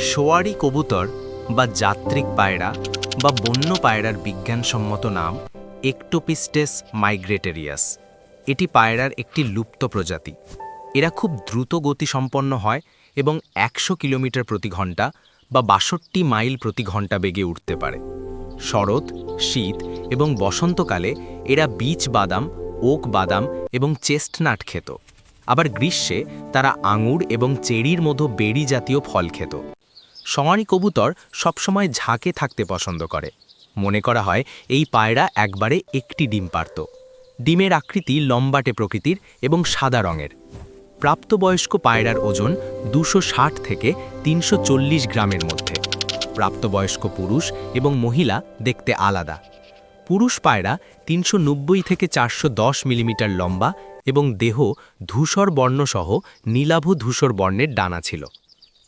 শোয়ারি কবুতর বা যাত্রিক পায়রা বা বন্য পায়রার বিজ্ঞানসম্মত নাম একটোপিস্টেস মাইগ্রেটেরিয়াস। এটি পায়রার একটি লুপ্ত প্রজাতি। এরা খুব দ্রুত গতিসম্পন্ন হয় এবং ১০০ কিলোমিটার প্রতি ঘন্টা বা ৬২ মাইল প্রতি ঘন্টা বেগে উঠতে পারে। শরৎ, শীত এবং বসন্তকালে এরা বীচ বাদাম, ওক বাদাম এবং চেস্টনাট খেত। আবার গ্রীষ্মে তারা আঙুর এবং চেরির মতো বেরি জাতীয় ফল খেত। শোয়ারি কবুতর সবসময় ঝাঁকে থাকতে পছন্দ করে। মনে করা হয় এই পায়রা একবারে একটি ডিম পারত। ডিমের আকৃতি লম্বাটে প্রকৃতির এবং সাদা রঙের। প্রাপ্তবয়স্ক পায়রার ওজন ২৬০ থেকে ৩৪০ গ্রামের মধ্যে। প্রাপ্তবয়স্ক পুরুষ এবং মহিলা দেখতে আলাদা। পুরুষ পায়রা ৩৯০ থেকে ৪১০ মিলিমিটার লম্বা এবং দেহ ধূসর বর্ণসহ নীলাভ ধূসর বর্ণের ডানা ছিল।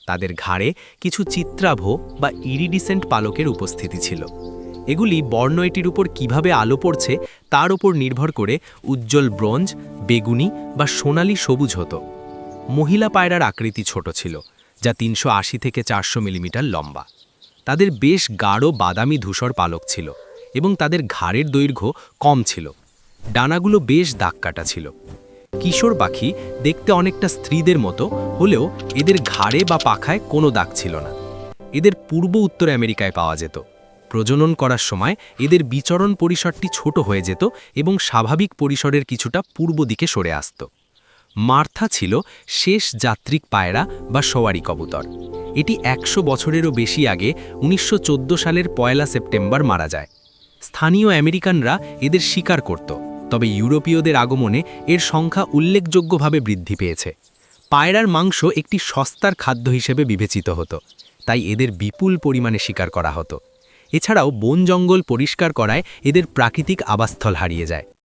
তাদের ঘাড়ে কিছু চিত্রাভ বা ইরিডিসেন্ট পালকের উপস্থিতি ছিল। এগুলি বর্ণ এটির উপর কীভাবে আলো পড়ছে তার উপর নির্ভর করে উজ্জ্বল ব্রোঞ্জ, বেগুনি বা সোনালি সবুজ হতো। মহিলা পায়রার আকৃতি ছোট ছিল, যা ৩৮০ থেকে ৪০০ মিলিমিটার লম্বা। তাদের বেশ গাঢ় বাদামি ধূসর পালক ছিল এবং তাদের ঘাড়ের দৈর্ঘ্য কম ছিল। ডানাগুলো বেশ দাগকাটা ছিল। কিশোর পাখি দেখতে অনেকটা স্ত্রীদের মতো হলেও এদের ঘাড়ে বা পাখায় কোনো দাগ ছিল না। এদের পূর্ব উত্তর আমেরিকায় পাওয়া যেত। প্রজনন করার সময় এদের বিচরণ পরিসরটি ছোট হয়ে যেত এবং স্বাভাবিক পরিসরের কিছুটা পূর্ব দিকে সরে আসত। মার্থা ছিল শেষ যাত্রিক পায়রা বা শোয়ারি কবুতর। এটি ১০০ বছরেরও বেশি আগে ১৯১৪ সালের ১ সেপ্টেম্বর মারা যায়। স্থানীয় আমেরিকানরা এদের শিকার করত, তবে ইউরোপীয়দের আগমনে এর সংখ্যা উল্লেখযোগ্যভাবে বৃদ্ধি পেয়েছে। পায়রার মাংস একটি সস্তার খাদ্য হিসেবে বিবেচিত হতো, তাই এদের বিপুল পরিমাণে শিকার করা হতো। এছাড়াও বন জঙ্গল পরিষ্কার করায় এদের প্রাকৃতিক আবাসস্থল হারিয়ে যায়।